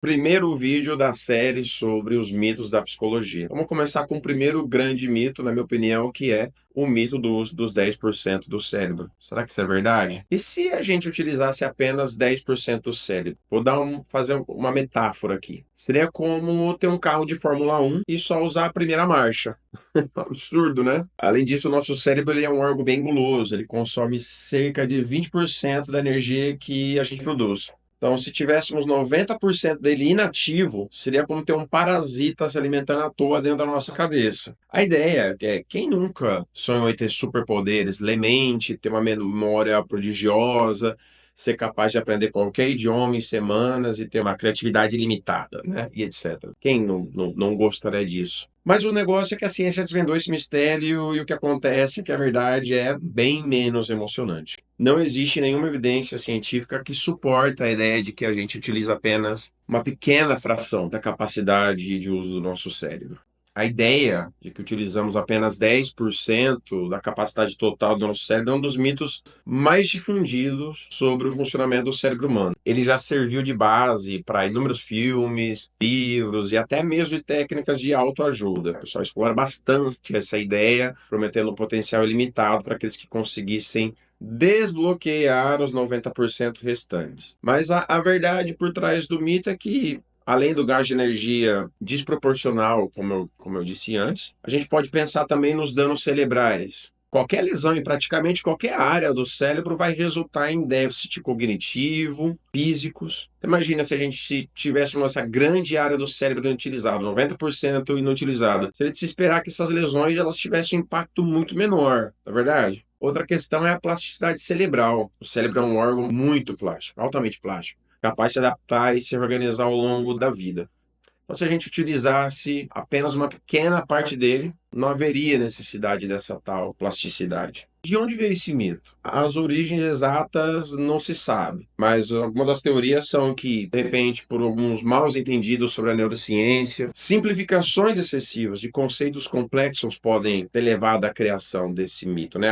Primeiro vídeo da série sobre os mitos da psicologia. Vamos começar com o primeiro grande mito, na minha opinião, que é o mito do uso dos 10% do cérebro. Será que isso é verdade? E se a gente utilizasse apenas 10% do cérebro? Fazer uma metáfora aqui. Seria como ter um carro de Fórmula 1 e só usar a primeira marcha. Absurdo, né? Além disso, o nosso cérebro ele é um órgão bem guloso. Ele consome cerca de 20% da energia que a gente produz. Então, se tivéssemos 90% dele inativo, seria como ter um parasita se alimentando à toa dentro da nossa cabeça. A ideia é, quem nunca sonhou em ter superpoderes, ler mente, ter uma memória prodigiosa, ser capaz de aprender qualquer idioma em semanas e ter uma criatividade ilimitada, né? E etc. Quem não gostaria disso? Mas o negócio é que a ciência desvendou esse mistério e o que acontece é que a verdade é bem menos emocionante. Não existe nenhuma evidência científica que suporta a ideia de que a gente utiliza apenas uma pequena fração da capacidade de uso do nosso cérebro. A ideia de que utilizamos apenas 10% da capacidade total do nosso cérebro é um dos mitos mais difundidos sobre o funcionamento do cérebro humano. Ele já serviu de base para inúmeros filmes, livros e até mesmo de técnicas de autoajuda. O pessoal explora bastante essa ideia, prometendo um potencial ilimitado para aqueles que conseguissem desbloquear os 90% restantes. Mas a verdade por trás do mito é que, além do gasto de energia desproporcional, como eu disse antes, a gente pode pensar também nos danos cerebrais. Qualquer lesão em praticamente qualquer área do cérebro vai resultar em déficit cognitivo, físicos. Imagina se tivéssemos essa grande área do cérebro inutilizada, 90% inutilizada. Seria de se esperar que essas lesões elas tivessem um impacto muito menor, não é verdade? Outra questão é a plasticidade cerebral. O cérebro é um órgão muito plástico, altamente plástico, capaz de se adaptar e se organizar ao longo da vida. Então, se a gente utilizasse apenas uma pequena parte dele, não haveria necessidade dessa tal plasticidade. De onde veio esse mito? As origens exatas não se sabe, mas algumas das teorias são que, de repente, por alguns maus entendidos sobre a neurociência, simplificações excessivas de conceitos complexos podem ter levado à criação desse mito, né?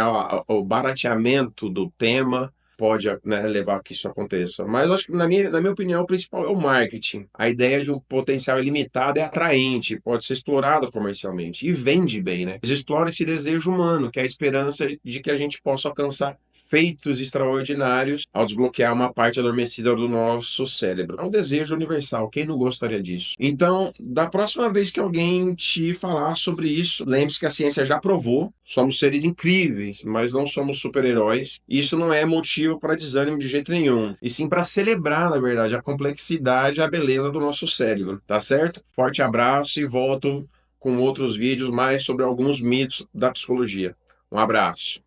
O barateamento do tema pode, né, levar a que isso aconteça. Mas eu acho que, na minha opinião, o principal é o marketing. A ideia de um potencial ilimitado é atraente, pode ser explorada comercialmente e vende bem, né? Eles exploram esse desejo humano, que é a esperança de que a gente possa alcançar feitos extraordinários ao desbloquear uma parte adormecida do nosso cérebro. É um desejo universal, quem não gostaria disso? Então, da próxima vez que alguém te falar sobre isso, lembre-se que a ciência já provou, somos seres incríveis, mas não somos super-heróis. Isso não é motivo para desânimo de jeito nenhum, e sim para celebrar, na verdade, a complexidade e a beleza do nosso cérebro, tá certo? Forte abraço e volto com outros vídeos mais sobre alguns mitos da psicologia. Um abraço.